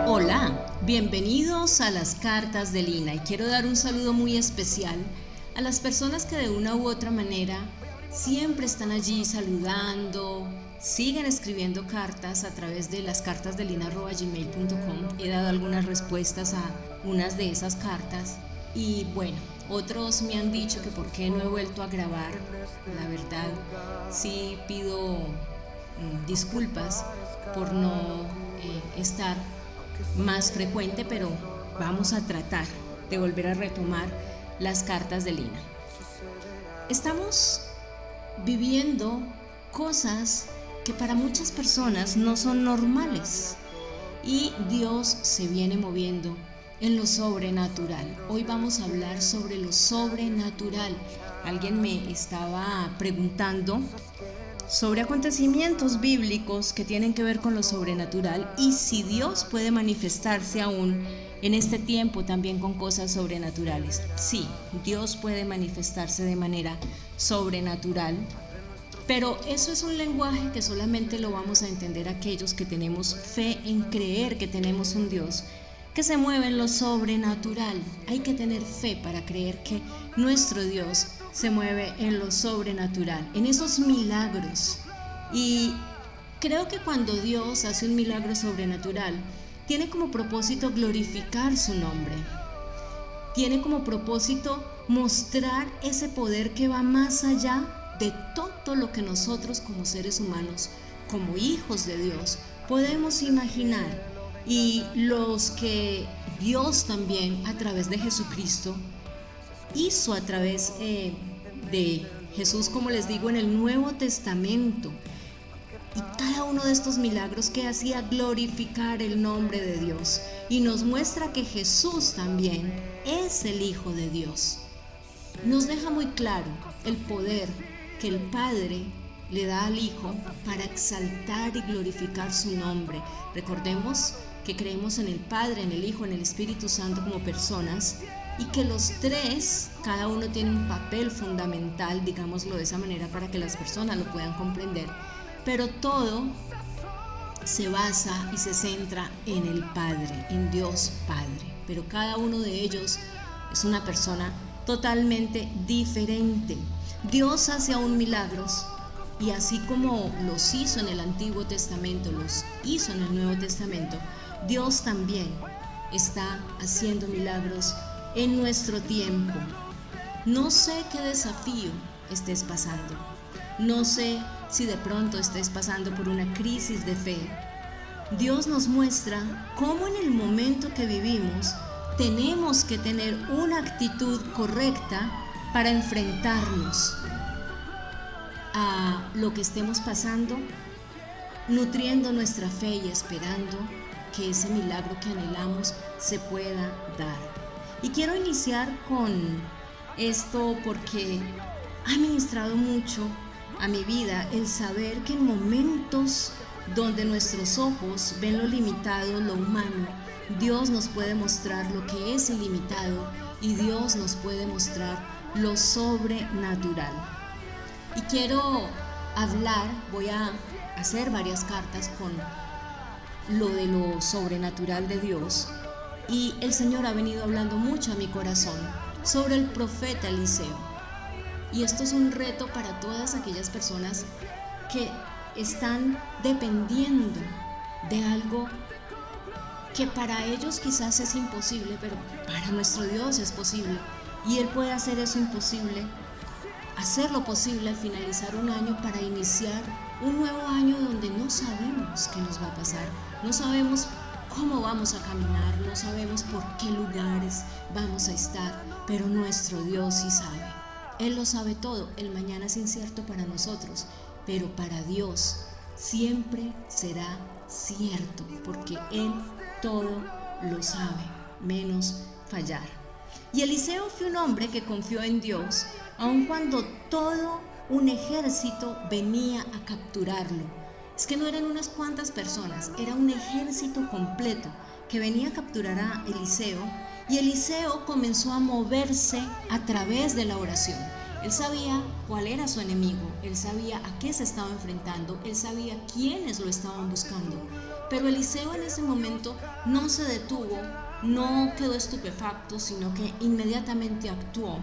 Hola, bienvenidos a las cartas de Lina y quiero dar un saludo muy especial a las personas que de una u otra manera siempre están allí saludando, siguen escribiendo cartas a través de las cartasdelina@gmail.com. He dado algunas respuestas a unas de esas cartas y bueno, otros me han dicho que por qué no he vuelto a grabar. La verdad, sí pido disculpas por no estar más frecuente, pero vamos a tratar de volver a retomar las cartas de Lina. Estamos viviendo cosas que para muchas personas no son normales y Dios se viene moviendo en lo sobrenatural. Hoy vamos a hablar sobre lo sobrenatural. Alguien me estaba preguntando sobre acontecimientos bíblicos que tienen que ver con lo sobrenatural y si Dios puede manifestarse aún en este tiempo también con cosas sobrenaturales. Sí, Dios puede manifestarse de manera sobrenatural, pero eso es un lenguaje que solamente lo vamos a entender aquellos que tenemos fe en creer que tenemos un Dios que se mueve en lo sobrenatural. Hay que tener fe para creer que nuestro Dios se mueve en lo sobrenatural, en esos milagros. Y creo que cuando Dios hace un milagro sobrenatural, tiene como propósito glorificar su nombre. Tiene como propósito mostrar ese poder que va más allá de todo lo que nosotros como seres humanos, como hijos de Dios, podemos imaginar. Y los que Dios también a través de Jesucristo hizo a través de Jesús, como les digo, en el Nuevo Testamento. Y cada uno de estos milagros que hacía glorificar el nombre de Dios y nos muestra que Jesús también es el Hijo de Dios. Nos deja muy claro el poder que el Padre le da al Hijo para exaltar y glorificar su nombre. Recordemos que creemos en el Padre, en el Hijo, en el Espíritu Santo como personas y que los tres, cada uno tiene un papel fundamental, digámoslo de esa manera para que las personas lo puedan comprender, pero todo se basa y se centra en el Padre, en Dios Padre, pero cada uno de ellos es una persona totalmente diferente. Dios hace aún milagros y así como los hizo en el Antiguo Testamento, los hizo en el Nuevo Testamento, Dios también está haciendo milagros en nuestro tiempo. No sé qué desafío estés pasando. No sé si de pronto estés pasando por una crisis de fe. Dios nos muestra cómo en el momento que vivimos tenemos que tener una actitud correcta para enfrentarnos a lo que estemos pasando, nutriendo nuestra fe y esperando que ese milagro que anhelamos se pueda dar. Y quiero iniciar con esto porque ha ministrado mucho a mi vida el saber que en momentos donde nuestros ojos ven lo limitado, lo humano, Dios nos puede mostrar lo que es ilimitado y Dios nos puede mostrar lo sobrenatural. Y quiero hablar, voy a hacer varias cartas con lo de lo sobrenatural de Dios y el Señor ha venido hablando mucho a mi corazón sobre el profeta Eliseo. Y esto es un reto para todas aquellas personas que están dependiendo de algo que para ellos quizás es imposible, pero para nuestro Dios es posible. Y Él puede hacer eso imposible, hacer lo posible al finalizar un año para iniciar un nuevo año donde no sabemos qué nos va a pasar, no sabemos cómo vamos a caminar, no sabemos por qué lugares vamos a estar, pero nuestro Dios sí sabe. Él lo sabe todo. El mañana es incierto para nosotros, pero para Dios siempre será cierto, porque Él todo lo sabe, menos fallar. Y Eliseo fue un hombre que confió en Dios, aun cuando todo un ejército venía a capturarlo. Es que no eran unas cuantas personas, era un ejército completo que venía a capturar a Eliseo, y Eliseo comenzó a moverse a través de la oración. Él sabía cuál era su enemigo, él sabía a qué se estaba enfrentando, él sabía quiénes lo estaban buscando, Pero Eliseo en ese momento no se detuvo, no quedó estupefacto, sino que inmediatamente actuó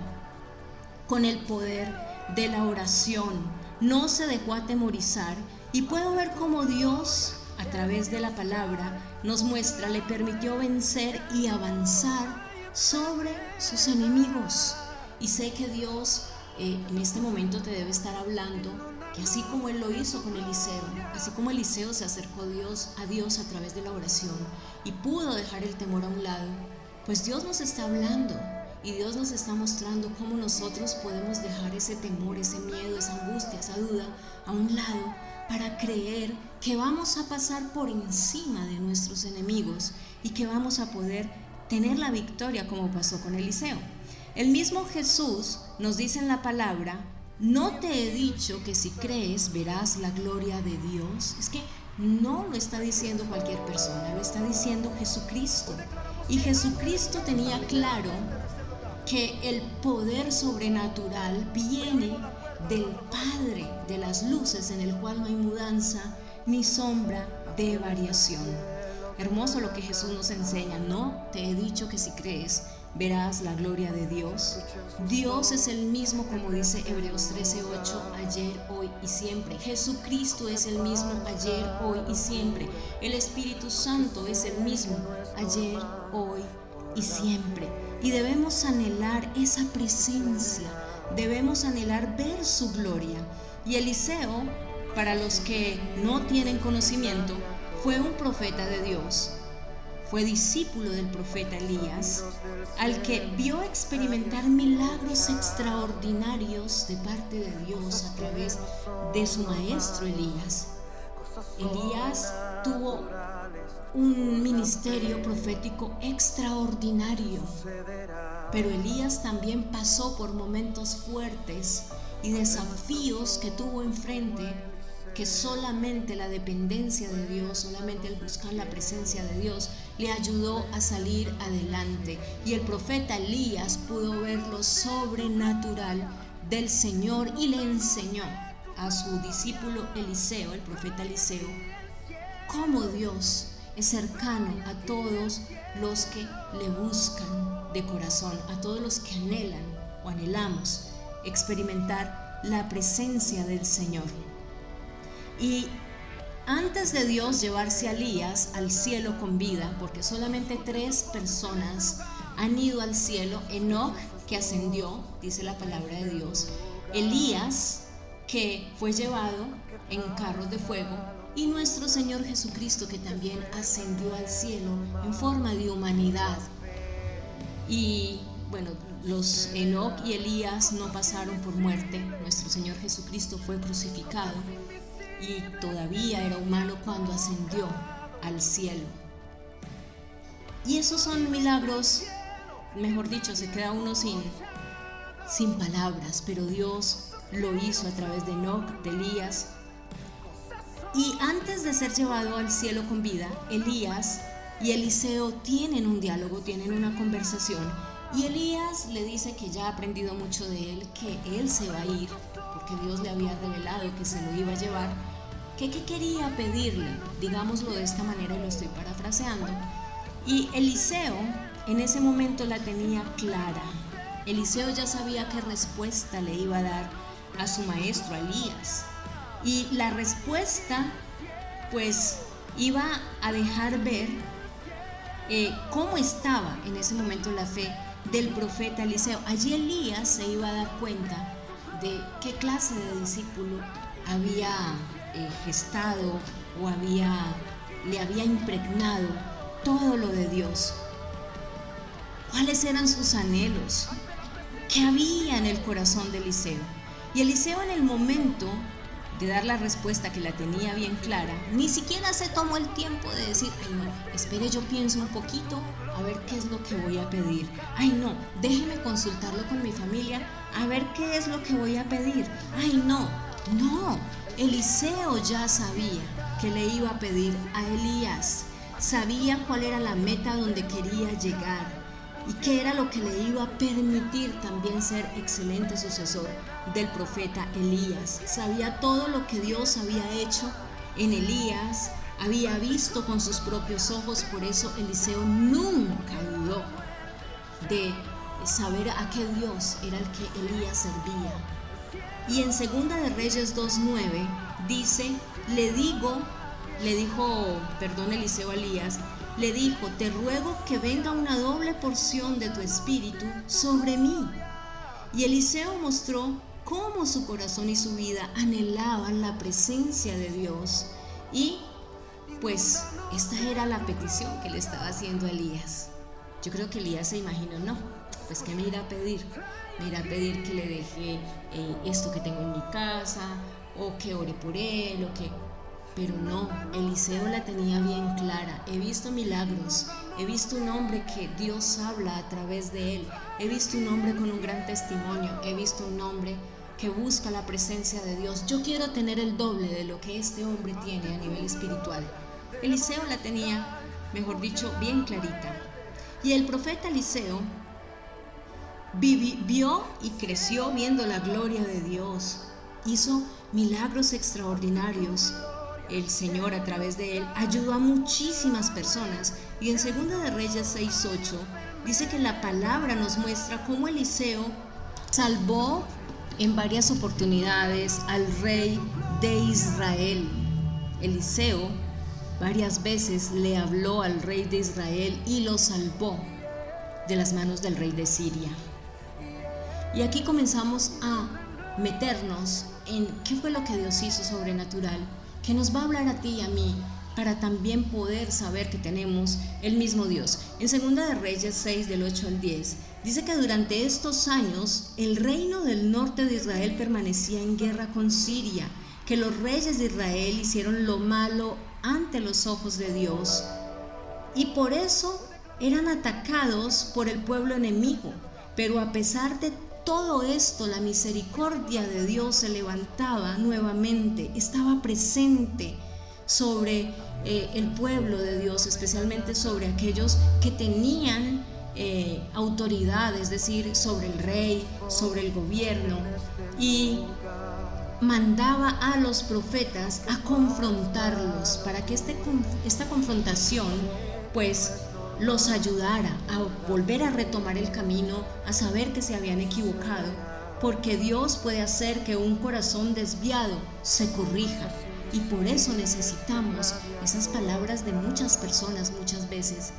con el poder de la oración. No se dejó atemorizar, y puedo ver cómo Dios, a través de la palabra, nos muestra, le permitió vencer y avanzar sobre sus enemigos. Y sé que Dios en este momento te debe estar hablando, que así como Él lo hizo con Eliseo, así como Eliseo se acercó a Dios a través de la oración y pudo dejar el temor a un lado, pues Dios nos está hablando y Dios nos está mostrando cómo nosotros podemos dejar ese temor, ese miedo, esa angustia, esa duda a un lado para creer que vamos a pasar por encima de nuestros enemigos y que vamos a poder tener la victoria como pasó con Eliseo. El mismo Jesús nos dice en la palabra: no te he dicho que si crees verás la gloria de Dios. Es que no lo está diciendo cualquier persona, lo está diciendo Jesucristo. Y Jesucristo tenía claro que el poder sobrenatural viene del Padre de las luces, en el cual no hay mudanza ni sombra de variación. Hermoso lo que Jesús nos enseña: no te he dicho que si crees verás la gloria de Dios. Dios es el mismo, como dice Hebreos 13:8, ayer, hoy y siempre. Jesucristo es el mismo ayer, hoy y siempre. El Espíritu Santo es el mismo ayer, hoy y siempre. Y debemos anhelar esa presencia, debemos anhelar ver su gloria. Y Eliseo, para los que no tienen conocimiento, fue un profeta de Dios. Fue discípulo del profeta Elías, al que vio experimentar milagros extraordinarios de parte de Dios a través de su maestro Elías. Elías tuvo un ministerio profético extraordinario, pero Elías también pasó por momentos fuertes y desafíos que tuvo enfrente, que solamente la dependencia de Dios, solamente el buscar la presencia de Dios le ayudó a salir adelante. Y el profeta Elías pudo ver lo sobrenatural del Señor y le enseñó a su discípulo Eliseo, el profeta Eliseo, cómo Dios es cercano a todos los que le buscan de corazón, a todos los que anhelan o anhelamos experimentar la presencia del Señor. Y antes de Dios llevarse a Elías al cielo con vida, porque solamente 3 personas han ido al cielo: Enoc, que ascendió, dice la palabra de Dios; Elías, que fue llevado en carros de fuego; y nuestro Señor Jesucristo, que también ascendió al cielo en forma de humanidad. Y bueno, los Enoc y Elías no pasaron por muerte. Nuestro Señor Jesucristo fue crucificado y todavía era humano cuando ascendió al cielo. Y esos son milagros, mejor dicho, se queda uno sin palabras, pero Dios lo hizo a través de Enoc, de Elías. Y antes de ser llevado al cielo con vida, Elías y Eliseo tienen un diálogo, tienen una conversación, y Elías le dice que ya ha aprendido mucho de él, que él se va a ir, porque Dios le había revelado que se lo iba a llevar, que qué quería pedirle, digámoslo de esta manera y lo estoy parafraseando. Y Eliseo en ese momento la tenía clara. Eliseo ya sabía qué respuesta le iba a dar a su maestro, a Elías. Y la respuesta pues iba a dejar ver cómo estaba en ese momento la fe del profeta Eliseo. Allí Elías se iba a dar cuenta de qué clase de discípulo había gestado o le había impregnado todo lo de Dios. ¿Cuáles eran sus anhelos? ¿Qué había en el corazón de Eliseo? Y Eliseo, en el momento de dar la respuesta, que la tenía bien clara, ni siquiera se tomó el tiempo de decir: ay no, espere, yo pienso un poquito a ver qué es lo que voy a pedir. Ay no, déjeme consultarlo con mi familia a ver qué es lo que voy a pedir. Ay no, Eliseo ya sabía que le iba a pedir a Elías, sabía cuál era la meta donde quería llegar y qué era lo que le iba a permitir también ser excelente sucesor del profeta Elías. Sabía todo lo que Dios había hecho en Elías había visto con sus propios ojos, por eso Eliseo nunca dudó de saber a qué Dios era el que Elías servía. Y en 2 de Reyes 2:9 dice, Eliseo a Elías, le dijo, te ruego que venga una doble porción de tu espíritu sobre mí. Y Eliseo mostró cómo su corazón y su vida anhelaban la presencia de Dios. Y pues esta era la petición que le estaba haciendo a Elías. Yo creo que Elías se imaginó, no, pues que me irá a pedir. Me irá a pedir que le deje esto que tengo en mi casa, o que ore por él, Pero no, Eliseo la tenía bien clara. He visto milagros, he visto un hombre que Dios habla a través de él, he visto un hombre con un gran testimonio, he visto un hombre que busca la presencia de Dios. Yo quiero tener el doble de lo que este hombre tiene a nivel espiritual. Eliseo la tenía, mejor dicho, bien clarita. Y el profeta Eliseo vio y creció viendo la gloria de Dios. Hizo milagros extraordinarios. El Señor, a través de él, ayudó a muchísimas personas. Y en 2 de Reyes 6:8 dice que la palabra nos muestra cómo Eliseo salvó en varias oportunidades al rey de Israel. Eliseo varias veces le habló al rey de Israel y lo salvó de las manos del rey de Siria. Y aquí comenzamos a meternos en qué fue lo que Dios hizo sobrenatural, que nos va a hablar a ti y a mí para también poder saber que tenemos el mismo Dios. En 2 de Reyes 6, del 8 al 10, dice que durante estos años el reino del norte de Israel permanecía en guerra con Siria, que los reyes de Israel hicieron lo malo ante los ojos de Dios y por eso eran atacados por el pueblo enemigo. Pero a pesar de todo esto, la misericordia de Dios se levantaba nuevamente, estaba presente sobre el pueblo de Dios, especialmente sobre aquellos que tenían autoridad, es decir, sobre el rey, sobre el gobierno, y mandaba a los profetas a confrontarlos para que esta confrontación pues los ayudara a volver a retomar el camino, a saber que se habían equivocado, porque Dios puede hacer que un corazón desviado se corrija. Y por eso necesitamos esas palabras de muchas personas muchas veces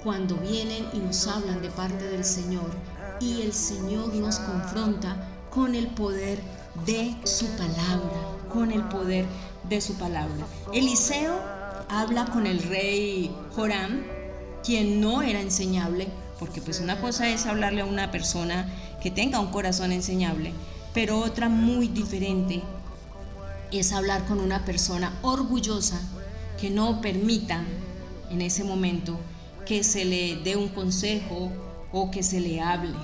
cuando vienen y nos hablan de parte del Señor, y el Señor nos confronta con el poder de su palabra, con el poder de su palabra. Eliseo habla con el rey Joram, quien no era enseñable, porque pues una cosa es hablarle a una persona que tenga un corazón enseñable, pero otra muy diferente es hablar con una persona orgullosa que no permita en ese momento que se le dé un consejo o que se le hable.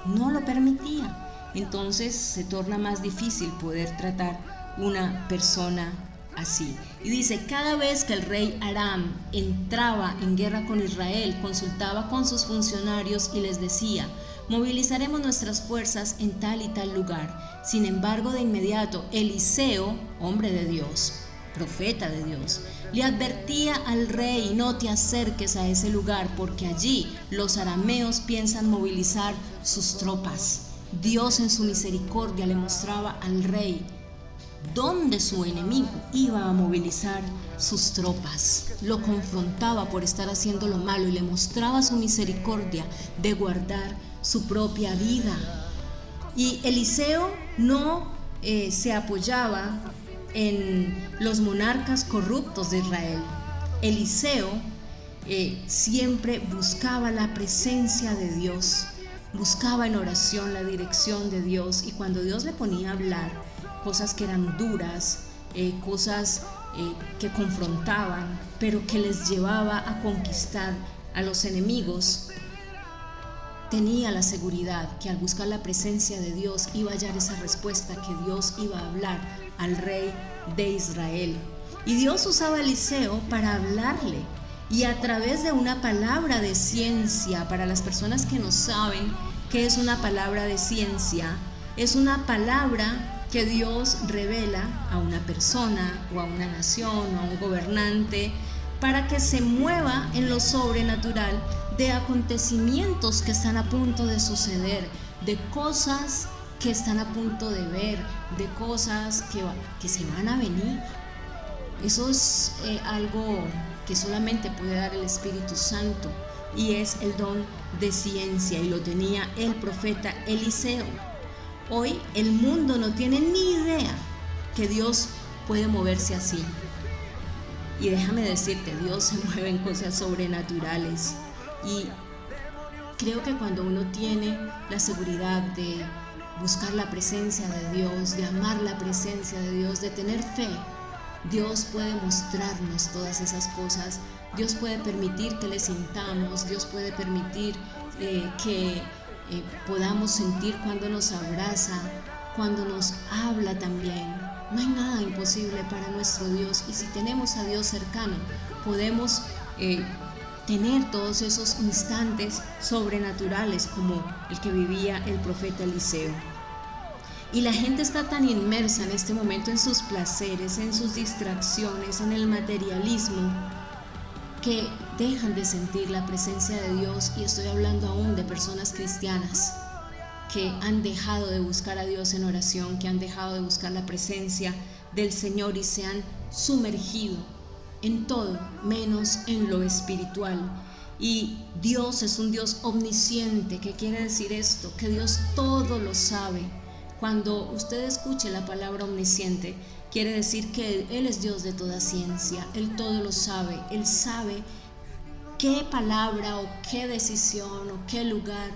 No lo permitía. Entonces se torna más difícil poder tratar una persona así. Y dice, cada vez que el rey Aram entraba en guerra con Israel, consultaba con sus funcionarios y les decía, movilizaremos nuestras fuerzas en tal y tal lugar. Sin embargo, de inmediato, Eliseo, hombre de Dios, profeta de Dios, le advertía al rey, no te acerques a ese lugar, porque allí los arameos piensan movilizar sus tropas. Dios en su misericordia le mostraba al rey dónde su enemigo iba a movilizar sus tropas. Lo confrontaba por estar haciendo lo malo y le mostraba su misericordia de guardar su propia vida. Y Eliseo no se apoyaba en los monarcas corruptos de Israel. Eliseo siempre buscaba la presencia de Dios, buscaba en oración la dirección de Dios, y cuando Dios le ponía a hablar cosas que eran duras, cosas que confrontaban, pero que les llevaba a conquistar a los enemigos, tenía la seguridad que al buscar la presencia de Dios iba a hallar esa respuesta, que Dios iba a hablar al rey de Israel. Y Dios usaba a Eliseo para hablarle, y a través de una palabra de ciencia. Para las personas que no saben qué es una palabra de ciencia, es una palabra que Dios revela a una persona o a una nación o a un gobernante para que se mueva en lo sobrenatural de acontecimientos que están a punto de suceder, de cosas que están a punto de ver, de cosas que se van a venir. Eso es algo que solamente puede dar el Espíritu Santo, y es el don de ciencia, y lo tenía el profeta Eliseo. Hoy el mundo no tiene ni idea que Dios puede moverse así. Y déjame decirte, Dios se mueve en cosas sobrenaturales. Y creo que cuando uno tiene la seguridad de buscar la presencia de Dios, de amar la presencia de Dios, de tener fe, Dios puede mostrarnos todas esas cosas. Dios puede permitir que le sintamos, Dios puede permitir que podamos sentir cuando nos abraza, cuando nos habla también. No hay nada imposible para nuestro Dios, y si tenemos a Dios cercano, podemos tener todos esos instantes sobrenaturales como el que vivía el profeta Eliseo. Y la gente está tan inmersa en este momento en sus placeres, en sus distracciones, en el materialismo, que dejan de sentir la presencia de Dios. Y estoy hablando aún de personas cristianas que han dejado de buscar a Dios en oración, que han dejado de buscar la presencia del Señor y se han sumergido en todo menos en lo espiritual. Y Dios es un Dios omnisciente. ¿Qué quiere decir esto? Que Dios todo lo sabe. Cuando usted escuche la palabra omnisciente, quiere decir que Él es Dios de toda ciencia. Él todo lo sabe. Él sabe qué palabra o qué decisión o qué lugar,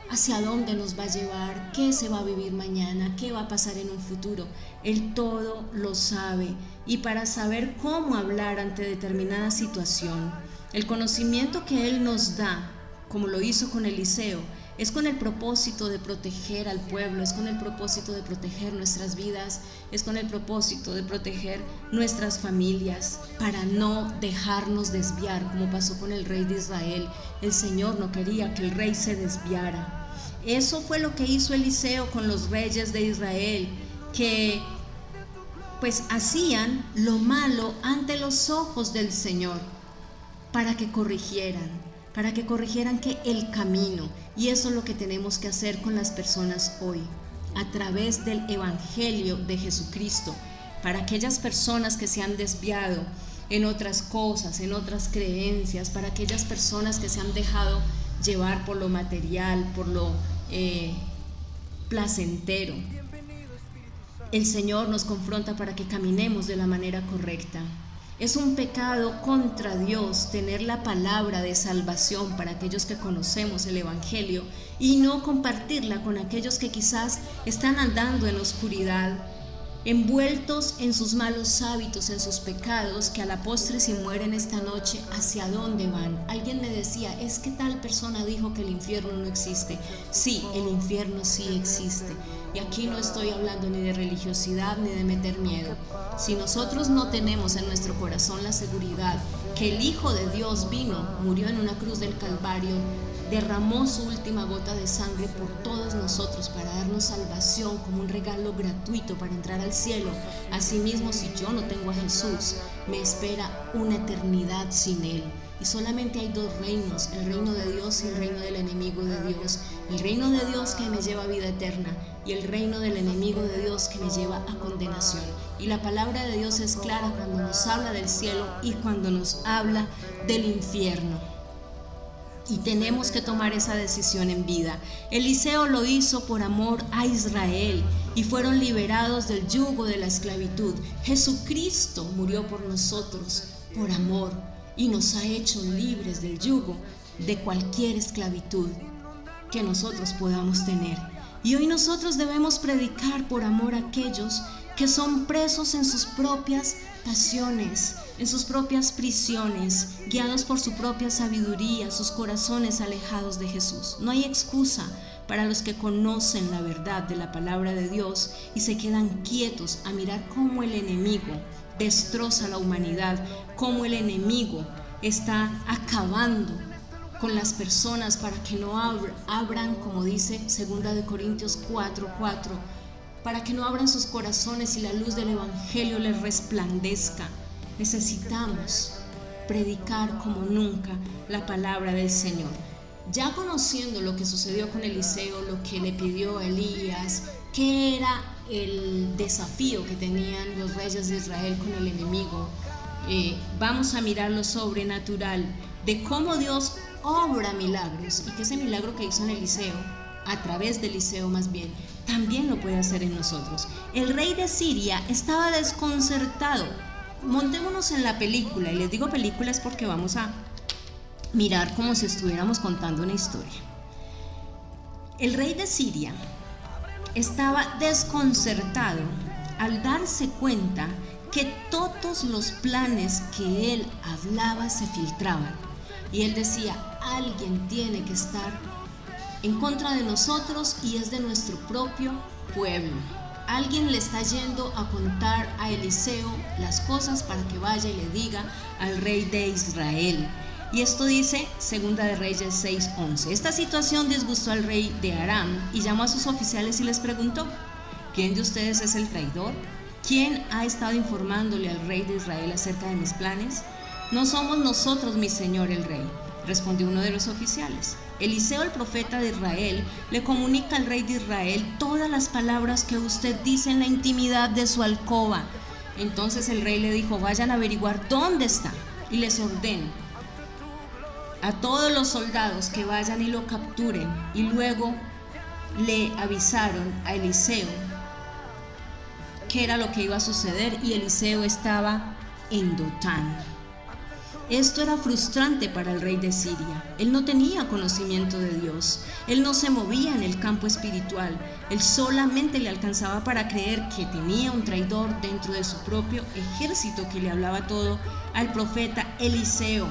hacia dónde nos va a llevar, qué se va a vivir mañana, qué va a pasar en un futuro. Él todo lo sabe. Y para saber cómo hablar ante determinada situación, el conocimiento que Él nos da, como lo hizo con Eliseo, es con el propósito de proteger al pueblo, es con el propósito de proteger nuestras vidas, es con el propósito de proteger nuestras familias, para no dejarnos desviar, como pasó con el rey de Israel. El Señor no quería que el rey se desviara. Eso fue lo que hizo Eliseo con los reyes de Israel, que pues hacían lo malo ante los ojos del Señor, para que corrigieran que el camino. Y eso es lo que tenemos que hacer con las personas hoy, a través del Evangelio de Jesucristo, para aquellas personas que se han desviado en otras cosas, en otras creencias, para aquellas personas que se han dejado llevar por lo material, por lo placentero. El Señor nos confronta para que caminemos de la manera correcta. Es un pecado contra Dios tener la palabra de salvación para aquellos que conocemos el Evangelio y no compartirla con aquellos que quizás están andando en oscuridad, envueltos en sus malos hábitos, en sus pecados, que a la postre, si mueren esta noche, ¿hacia dónde van? Alguien me decía, es que tal persona dijo que el infierno no existe. Sí, el infierno sí existe. Y aquí no estoy hablando ni de religiosidad ni de meter miedo. Si nosotros no tenemos en nuestro corazón la seguridad que el Hijo de Dios vino, murió en una cruz del Calvario, derramó su última gota de sangre por todos nosotros para darnos salvación como un regalo gratuito para entrar al cielo. Asimismo, si yo no tengo a Jesús, me espera una eternidad sin Él. Y solamente hay dos reinos, el reino de Dios y el reino del enemigo de Dios. El reino de Dios que me lleva a vida eterna y el reino del enemigo de Dios que me lleva a condenación. Y la palabra de Dios es clara cuando nos habla del cielo y cuando nos habla del infierno. Y tenemos que tomar esa decisión en vida. Eliseo lo hizo por amor a Israel y fueron liberados del yugo de la esclavitud. Jesucristo murió por nosotros por amor y nos ha hecho libres del yugo de cualquier esclavitud que nosotros podamos tener. Y hoy nosotros debemos predicar por amor a aquellos que son presos en sus propias pasiones, en sus propias prisiones, guiados por su propia sabiduría, sus corazones alejados de Jesús. No hay excusa para los que conocen la verdad de la palabra de Dios y se quedan quietos a mirar cómo el enemigo destroza la humanidad, cómo el enemigo está acabando con las personas para que no abran, como dice 2 Corintios 4:4, para que no abran sus corazones y la luz del Evangelio les resplandezca. Necesitamos predicar como nunca la palabra del Señor. Ya conociendo lo que sucedió con Eliseo, lo que le pidió a Elías, qué era el desafío que tenían los reyes de Israel con el enemigo, vamos a mirar lo sobrenatural de cómo Dios obra milagros y que ese milagro que hizo en Eliseo, a través de Eliseo más bien, también lo puede hacer en nosotros. El rey de Siria estaba desconcertado. Montémonos en la película, y les digo películas porque vamos a mirar como si estuviéramos contando una historia. El rey de Siria estaba desconcertado al darse cuenta que todos los planes que él hablaba se filtraban. Y él decía, alguien tiene que estar en contra de nosotros y es de nuestro propio pueblo. Alguien le está yendo a contar a Eliseo las cosas para que vaya y le diga al rey de Israel. Y esto dice Segunda de Reyes 6:11. Esta situación disgustó al rey de Aram y llamó a sus oficiales y les preguntó, ¿quién de ustedes es el traidor? ¿Quién ha estado informándole al rey de Israel acerca de mis planes? No somos nosotros, mi señor el rey, respondió uno de los oficiales. Eliseo, el profeta de Israel, le comunica al rey de Israel todas las palabras que usted dice en la intimidad de su alcoba. Entonces el rey le dijo, vayan a averiguar dónde está y les ordeno a todos los soldados que vayan y lo capturen. Y luego le avisaron a Eliseo qué era lo que iba a suceder y Eliseo estaba en Dotán. Esto era frustrante para el rey de Siria. Él no tenía conocimiento de Dios. Él no se movía en el campo espiritual. Él solamente le alcanzaba para creer que tenía un traidor dentro de su propio ejército que le hablaba todo al profeta Eliseo,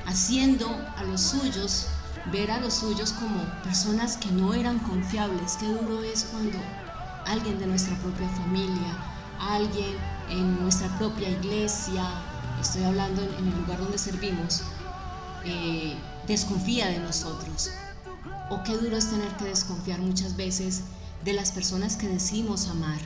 haciendo a los suyos, ver a los suyos como personas que no eran confiables. Qué duro es cuando alguien de nuestra propia familia, alguien en nuestra propia iglesia, estoy hablando en el lugar donde servimos, desconfía de nosotros. O qué duro es tener que desconfiar muchas veces de las personas que decimos amar.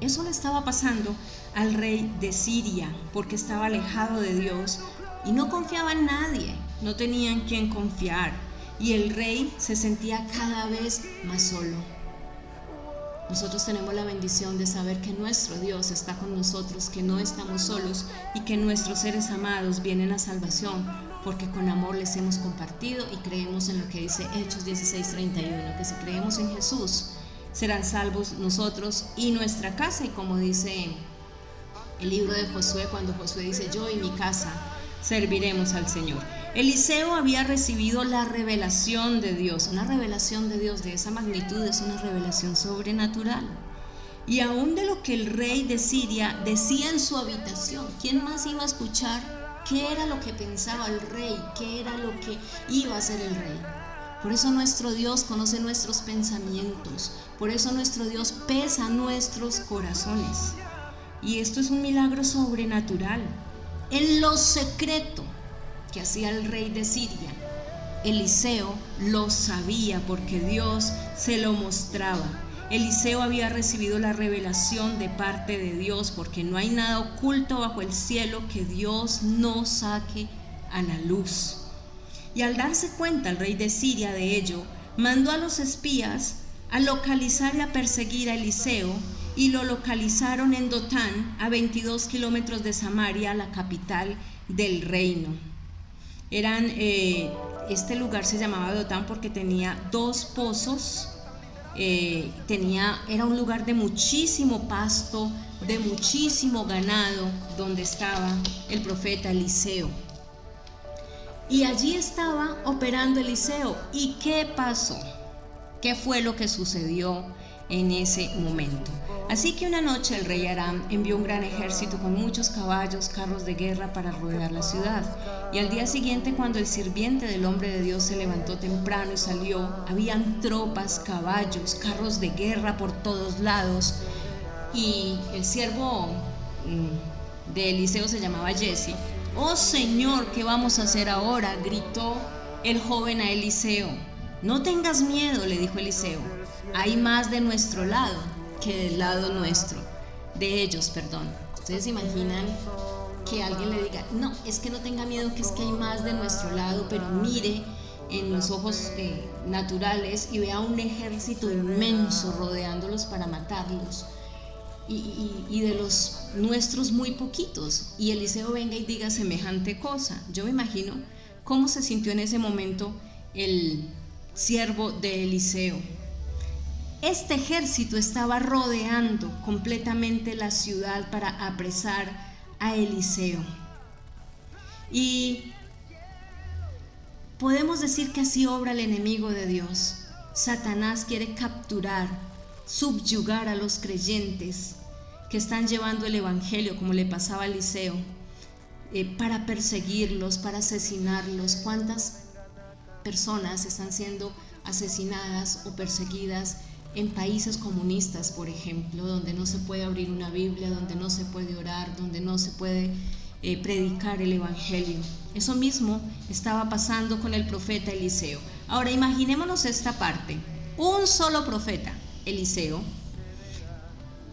Eso le estaba pasando al rey de Siria porque estaba alejado de Dios y no confiaba en nadie, no tenía en quién confiar. Y el rey se sentía cada vez más solo. Nosotros tenemos la bendición de saber que nuestro Dios está con nosotros, que no estamos solos y que nuestros seres amados vienen a salvación porque con amor les hemos compartido y creemos en lo que dice Hechos 16:31, que si creemos en Jesús serán salvos nosotros y nuestra casa. Y como dice el libro de Josué, cuando Josué dice, yo y mi casa serviremos al Señor. Eliseo había recibido la revelación de Dios. Una revelación de Dios de esa magnitud es una revelación sobrenatural. Y aún de lo que el rey de Siria decía en su habitación, ¿quién más iba a escuchar qué era lo que pensaba el rey? ¿Qué era lo que iba a hacer el rey? Por eso nuestro Dios conoce nuestros pensamientos. Por eso nuestro Dios pesa nuestros corazones. Y esto es un milagro sobrenatural. En lo secreto que hacía el rey de Siria, Eliseo lo sabía porque Dios se lo mostraba. Eliseo había recibido la revelación de parte de Dios, porque no hay nada oculto bajo el cielo que Dios no saque a la luz. Y al darse cuenta el rey de Siria de ello, mandó a los espías a localizar y a perseguir a Eliseo, y lo localizaron en Dotán, a 22 kilómetros de Samaria, la capital del reino. Este lugar se llamaba Dotán porque tenía 2 pozos, era un lugar de muchísimo pasto, de muchísimo ganado, donde estaba el profeta Eliseo. Y allí estaba operando Eliseo. ¿Y qué pasó? ¿Qué fue lo que sucedió en ese momento? Así que una noche el rey Aram envió un gran ejército con muchos caballos, carros de guerra para rodear la ciudad. Y al día siguiente, cuando el sirviente del hombre de Dios se levantó temprano y salió, habían tropas, caballos, carros de guerra por todos lados. Y el siervo de Eliseo se llamaba Jesse. «Oh Señor, ¿qué vamos a hacer ahora?», gritó el joven a Eliseo. «No tengas miedo», le dijo Eliseo, «hay más de nuestro lado». que del lado nuestro, de ellos, perdón. Ustedes imaginan que alguien le diga, no, es que no tenga miedo, que es que hay más de nuestro lado, pero mire en los ojos naturales y vea un ejército inmenso rodeándolos para matarlos, y de los nuestros muy poquitos, y Eliseo venga y diga semejante cosa. Yo me imagino cómo se sintió en ese momento el siervo de Eliseo. Este ejército estaba rodeando completamente la ciudad para apresar a Eliseo, y podemos decir que así obra el enemigo de Dios. Satanás quiere capturar, subyugar a los creyentes que están llevando el evangelio, como le pasaba a Eliseo, para perseguirlos, para asesinarlos. ¿Cuántas personas están siendo asesinadas o perseguidas en países comunistas, por ejemplo, donde no se puede abrir una Biblia, donde no se puede orar, donde no se puede predicar el evangelio? Eso mismo estaba pasando con el profeta Eliseo. Ahora imaginémonos esta parte: un solo profeta, Eliseo,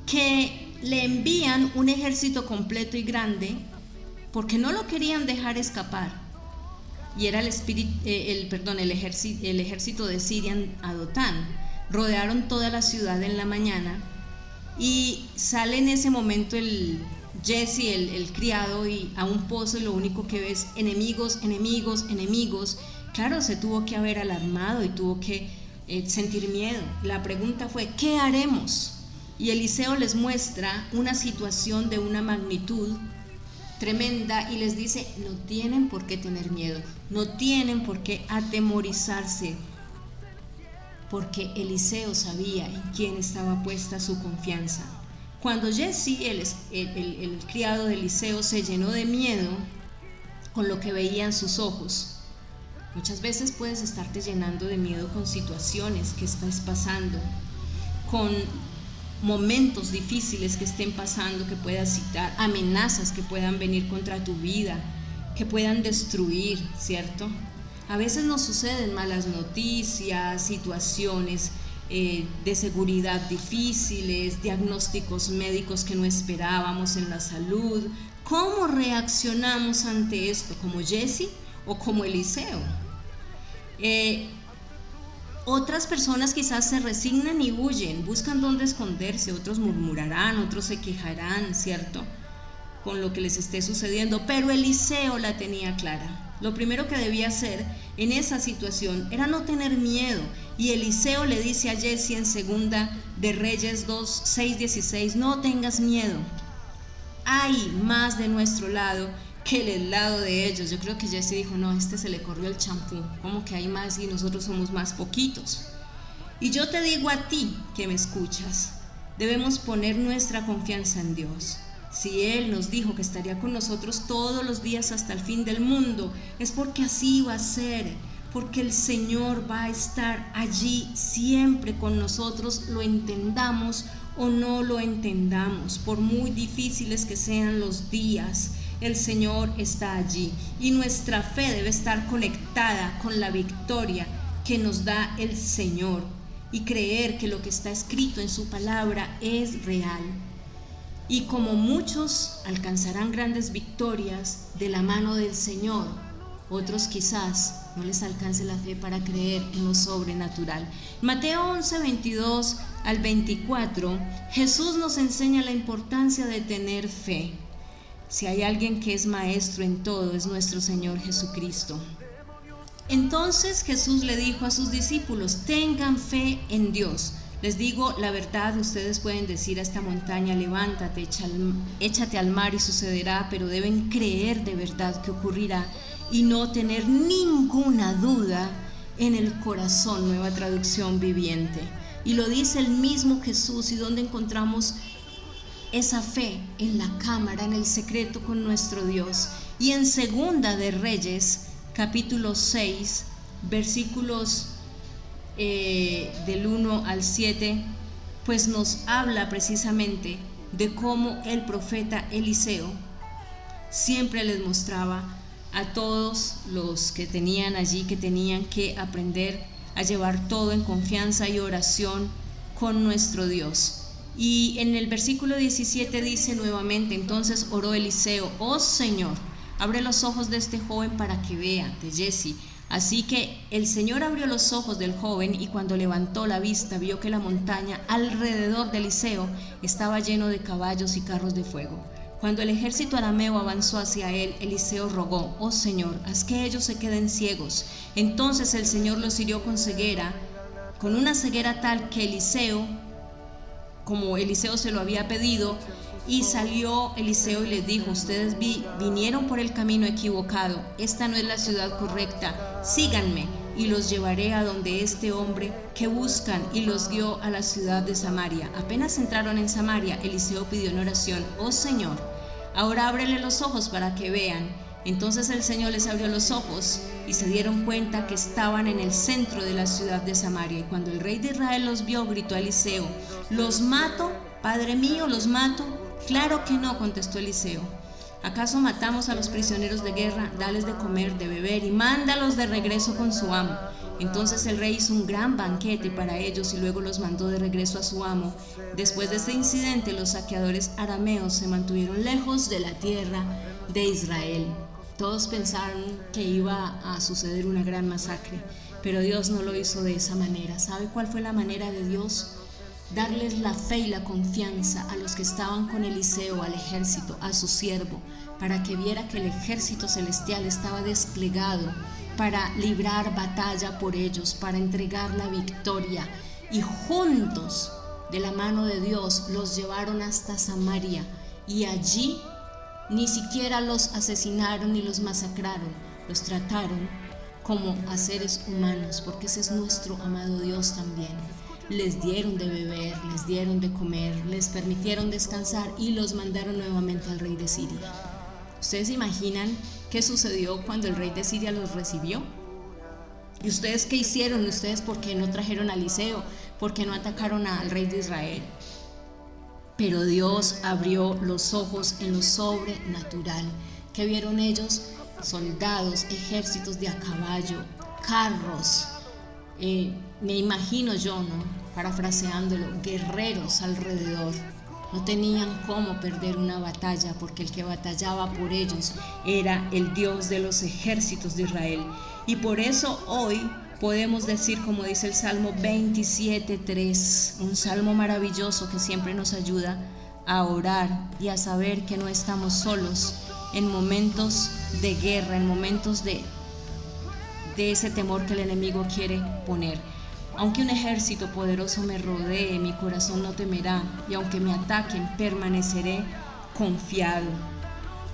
que le envían un ejército completo y grande porque no lo querían dejar escapar, y era el ejército de Siria a Dotán. Rodearon toda la ciudad en la mañana, y sale en ese momento el Jesse, el criado, y a un pozo, y lo único que ve es enemigos, enemigos, enemigos. Claro, se tuvo que haber alarmado y tuvo que sentir miedo. La pregunta fue, ¿qué haremos? Y Eliseo les muestra una situación de una magnitud tremenda y les dice, no tienen por qué tener miedo, no tienen por qué atemorizarse, porque Eliseo sabía en quién estaba puesta su confianza. Cuando Jesse, el criado de Eliseo, se llenó de miedo con lo que veía en sus ojos, muchas veces puedes estarte llenando de miedo con situaciones que estás pasando, con momentos difíciles que estén pasando, que puedas citar, amenazas que puedan venir contra tu vida, que puedan destruir, ¿cierto? A veces nos suceden malas noticias, situaciones de seguridad difíciles, diagnósticos médicos que no esperábamos en la salud. ¿Cómo reaccionamos ante esto? ¿Como Jesse o como Eliseo? Otras personas quizás se resignan y huyen, buscan dónde esconderse, otros murmurarán, otros se quejarán, ¿cierto?, con lo que les esté sucediendo, pero Eliseo la tenía clara. Lo primero que debía hacer en esa situación era no tener miedo, y Eliseo le dice a Jesse en Segunda de Reyes 2, 6, 16, no tengas miedo, hay más de nuestro lado que del lado de ellos. Yo creo que Jesse dijo, no, se le corrió el champú, como que hay más y nosotros somos más poquitos. Y yo te digo a ti que me escuchas, debemos poner nuestra confianza en Dios. Si Él nos dijo que estaría con nosotros todos los días hasta el fin del mundo, es porque así va a ser, porque el Señor va a estar allí siempre con nosotros, lo entendamos o no lo entendamos. Por muy difíciles que sean los días, el Señor está allí, y nuestra fe debe estar conectada con la victoria que nos da el Señor, y creer que lo que está escrito en su palabra es real. Y como muchos alcanzarán grandes victorias de la mano del Señor, otros quizás no les alcance la fe para creer en lo sobrenatural. Mateo 11, 22 al 24, Jesús nos enseña la importancia de tener fe. Si hay alguien que es maestro en todo, es nuestro Señor Jesucristo. Entonces Jesús le dijo a sus discípulos, tengan fe en Dios. Les digo la verdad, ustedes pueden decir a esta montaña, levántate, échate al mar y sucederá, pero deben creer de verdad que ocurrirá y no tener ninguna duda en el corazón. Nueva Traducción Viviente. Y lo dice el mismo Jesús. ¿Y dónde encontramos esa fe? En la cámara, en el secreto con nuestro Dios. Y en Segunda de Reyes, capítulo 6, versículos del 1 al 7, pues nos habla precisamente de cómo el profeta Eliseo siempre les mostraba a todos los que tenían allí que tenían que aprender a llevar todo en confianza y oración con nuestro Dios. Y en el versículo 17 dice nuevamente: entonces oró Eliseo: oh Señor, abre los ojos de este joven para que vea, de Giezi. Así que el Señor abrió los ojos del joven, y cuando levantó la vista vio que la montaña alrededor de Eliseo estaba lleno de caballos y carros de fuego. Cuando el ejército arameo avanzó hacia él, Eliseo rogó: oh Señor, haz que ellos se queden ciegos. Entonces el Señor los hirió con ceguera, con una ceguera tal que Eliseo, como Eliseo se lo había pedido, y salió Eliseo y les dijo: ustedes vinieron por el camino equivocado, esta no es la ciudad correcta, síganme y los llevaré a donde este hombre que buscan, y los guió a la ciudad de Samaria. Apenas entraron en Samaria, Eliseo pidió en oración: oh Señor, ahora ábrele los ojos para que vean. Entonces el Señor les abrió los ojos y se dieron cuenta que estaban en el centro de la ciudad de Samaria. Y cuando el rey de Israel los vio, gritó a Eliseo: ¿los mato, padre mío, los mato? Claro que no, contestó Eliseo. ¿Acaso matamos a los prisioneros de guerra? Dales de comer, de beber, y mándalos de regreso con su amo. Entonces el rey hizo un gran banquete para ellos y luego los mandó de regreso a su amo. Después de este incidente, los saqueadores arameos se mantuvieron lejos de la tierra de Israel. Todos pensaron que iba a suceder una gran masacre, pero Dios no lo hizo de esa manera. ¿Sabe cuál fue la manera de Dios? Darles la fe y la confianza a los que estaban con Eliseo, al ejército, a su siervo, para que viera que el ejército celestial estaba desplegado para librar batalla por ellos, para entregar la victoria. Y juntos, de la mano de Dios, los llevaron hasta Samaria, y allí ni siquiera los asesinaron ni los masacraron, los trataron como a seres humanos, porque ese es nuestro amado Dios también. Les dieron de beber, les dieron de comer, les permitieron descansar y los mandaron nuevamente al rey de Siria. ¿Ustedes se imaginan qué sucedió cuando el rey de Siria los recibió? ¿Y ustedes qué hicieron? ¿Ustedes por qué no trajeron a Eliseo? ¿Por qué no atacaron al rey de Israel? Pero Dios abrió los ojos en lo sobrenatural. ¿Qué vieron ellos? Soldados, ejércitos de a caballo, carros. Me imagino yo, ¿no? Parafraseándolo, guerreros alrededor. No tenían cómo perder una batalla, porque el que batallaba por ellos era el Dios de los ejércitos de Israel. Y por eso hoy podemos decir, como dice el Salmo 27:3, un salmo maravilloso que siempre nos ayuda a orar y a saber que no estamos solos en momentos de guerra, en momentos de ese temor que el enemigo quiere poner. Aunque un ejército poderoso me rodee, mi corazón no temerá, y aunque me ataquen, permaneceré confiado.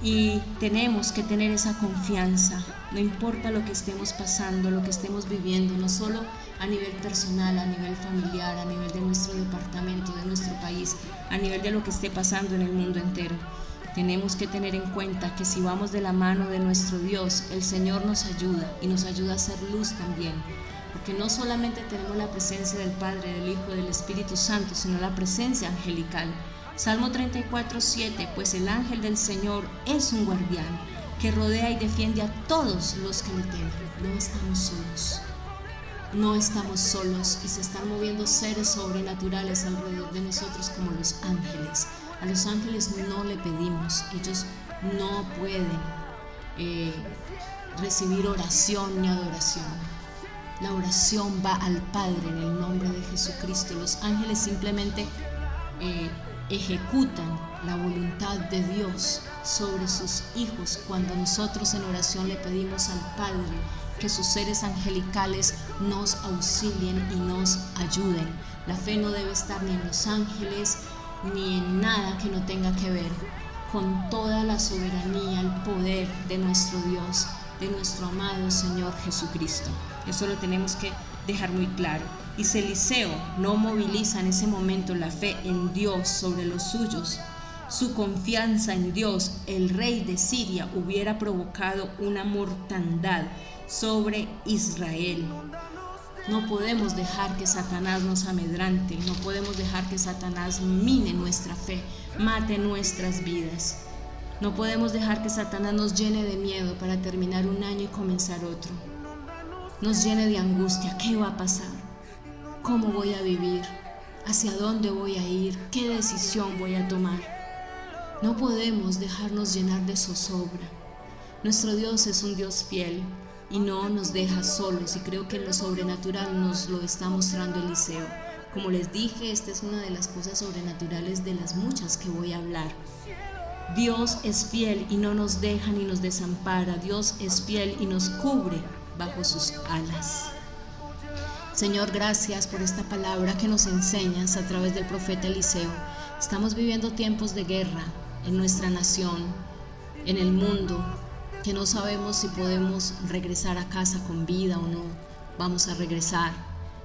Y tenemos que tener esa confianza, no importa lo que estemos pasando, lo que estemos viviendo, no solo a nivel personal, a nivel familiar, a nivel de nuestro departamento, de nuestro país, a nivel de lo que esté pasando en el mundo entero. Tenemos que tener en cuenta que si vamos de la mano de nuestro Dios, el Señor nos ayuda y nos ayuda a hacer luz también. Porque no solamente tenemos la presencia del Padre, del Hijo, del Espíritu Santo, sino la presencia angelical. Salmo 34:7, pues el ángel del Señor es un guardián que rodea y defiende a todos los que le temen. No estamos solos. No estamos solos y se están moviendo seres sobrenaturales alrededor de nosotros como los ángeles. A los ángeles no le pedimos, ellos no pueden recibir oración ni adoración. La oración va al Padre en el nombre de Jesucristo. Los ángeles simplemente ejecutan la voluntad de Dios sobre sus hijos cuando nosotros en oración le pedimos al Padre que sus seres angelicales nos auxilien y nos ayuden. La fe no debe estar ni en los ángeles ni en nada que no tenga que ver con toda la soberanía, el poder de nuestro Dios, de nuestro amado Señor Jesucristo. Eso lo tenemos que dejar muy claro. Y si Eliseo no moviliza en ese momento la fe en Dios sobre los suyos, su confianza en Dios, el rey de Siria hubiera provocado una mortandad sobre Israel. No podemos dejar que Satanás nos amedrante, no podemos dejar que Satanás mine nuestra fe, mate nuestras vidas. No podemos dejar que Satanás nos llene de miedo para terminar un año y comenzar otro. Nos llene de angustia. ¿Qué va a pasar? ¿Cómo voy a vivir? ¿Hacia dónde voy a ir? ¿Qué decisión voy a tomar? No podemos dejarnos llenar de zozobra. Nuestro Dios es un Dios fiel y no nos deja solos, y creo que en lo sobrenatural nos lo está mostrando Eliseo. Como les dije, esta es una de las cosas sobrenaturales de las muchas que voy a hablar. Dios es fiel y no nos deja ni nos desampara. Dios es fiel y nos cubre bajo sus alas. Señor, gracias por esta palabra que nos enseñas a través del profeta Eliseo. Estamos viviendo tiempos de guerra en nuestra nación, en el mundo, que no sabemos si podemos regresar a casa con vida o no. Vamos a regresar,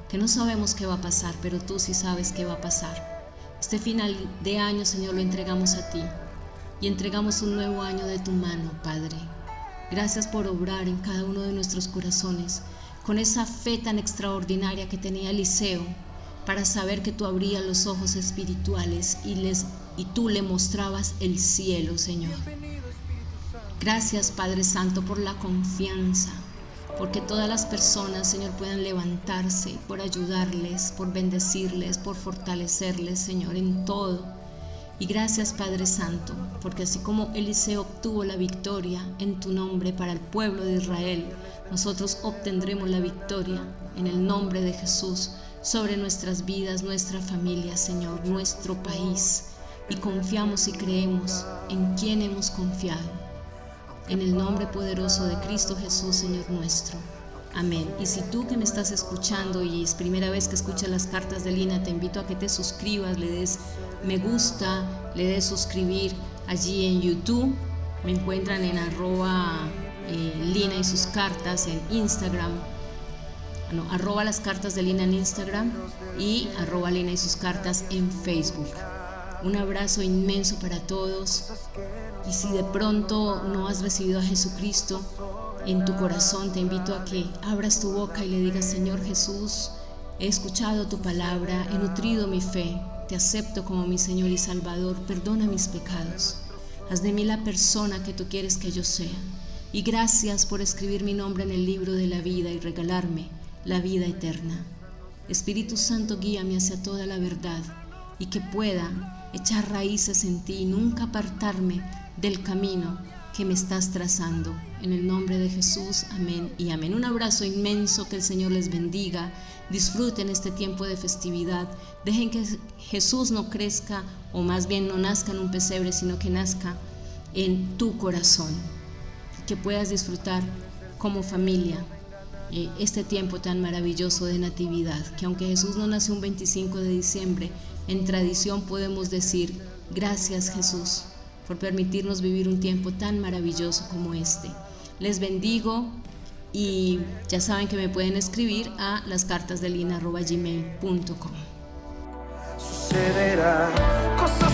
que no sabemos qué va a pasar, pero tú sí sabes qué va a pasar. Este final de año, Señor, lo entregamos a ti y entregamos un nuevo año de tu mano, Padre. Gracias por obrar en cada uno de nuestros corazones con esa fe tan extraordinaria que tenía Eliseo para saber que tú abrías los ojos espirituales y tú le mostrabas el cielo, Señor. Gracias, Padre Santo, por la confianza, porque todas las personas, Señor, puedan levantarse, por ayudarles, por bendecirles, por fortalecerles, Señor, en todo. Y gracias, Padre Santo, porque así como Eliseo obtuvo la victoria en tu nombre para el pueblo de Israel, nosotros obtendremos la victoria en el nombre de Jesús sobre nuestras vidas, nuestra familia, Señor, nuestro país. Y confiamos y creemos en quien hemos confiado. En el nombre poderoso de Cristo Jesús, Señor nuestro. Amén. Y si tú que me estás escuchando y es primera vez que escuchas las cartas de Lina, te invito a que te suscribas, le des me gusta, le des suscribir allí en YouTube. Me encuentran en @Lina y sus cartas en Instagram. @las cartas de Lina en Instagram y @Lina y sus cartas en Facebook. Un abrazo inmenso para todos. Y si de pronto no has recibido a Jesucristo en tu corazón, te invito a que abras tu boca y le digas: Señor Jesús, he escuchado tu palabra, he nutrido mi fe, te acepto como mi Señor y Salvador, perdona mis pecados, haz de mí la persona que tú quieres que yo sea. Y gracias por escribir mi nombre en el libro de la vida y regalarme la vida eterna. Espíritu Santo, guíame hacia toda la verdad y que pueda echar raíces en ti y nunca apartarme del camino que me estás trazando. En el nombre de Jesús, amén y amén. Un abrazo inmenso, que el Señor les bendiga. Disfruten este tiempo de festividad. Dejen que Jesús no crezca, o más bien no nazca en un pesebre, sino que nazca en tu corazón. Que puedas disfrutar como familia este tiempo tan maravilloso de natividad. Que aunque Jesús no nació un 25 de diciembre, en tradición podemos decir: gracias, Jesús, por permitirnos vivir un tiempo tan maravilloso como este. Les bendigo y ya saben que me pueden escribir a lascartasdelina@gmail.com. Sucederá cosas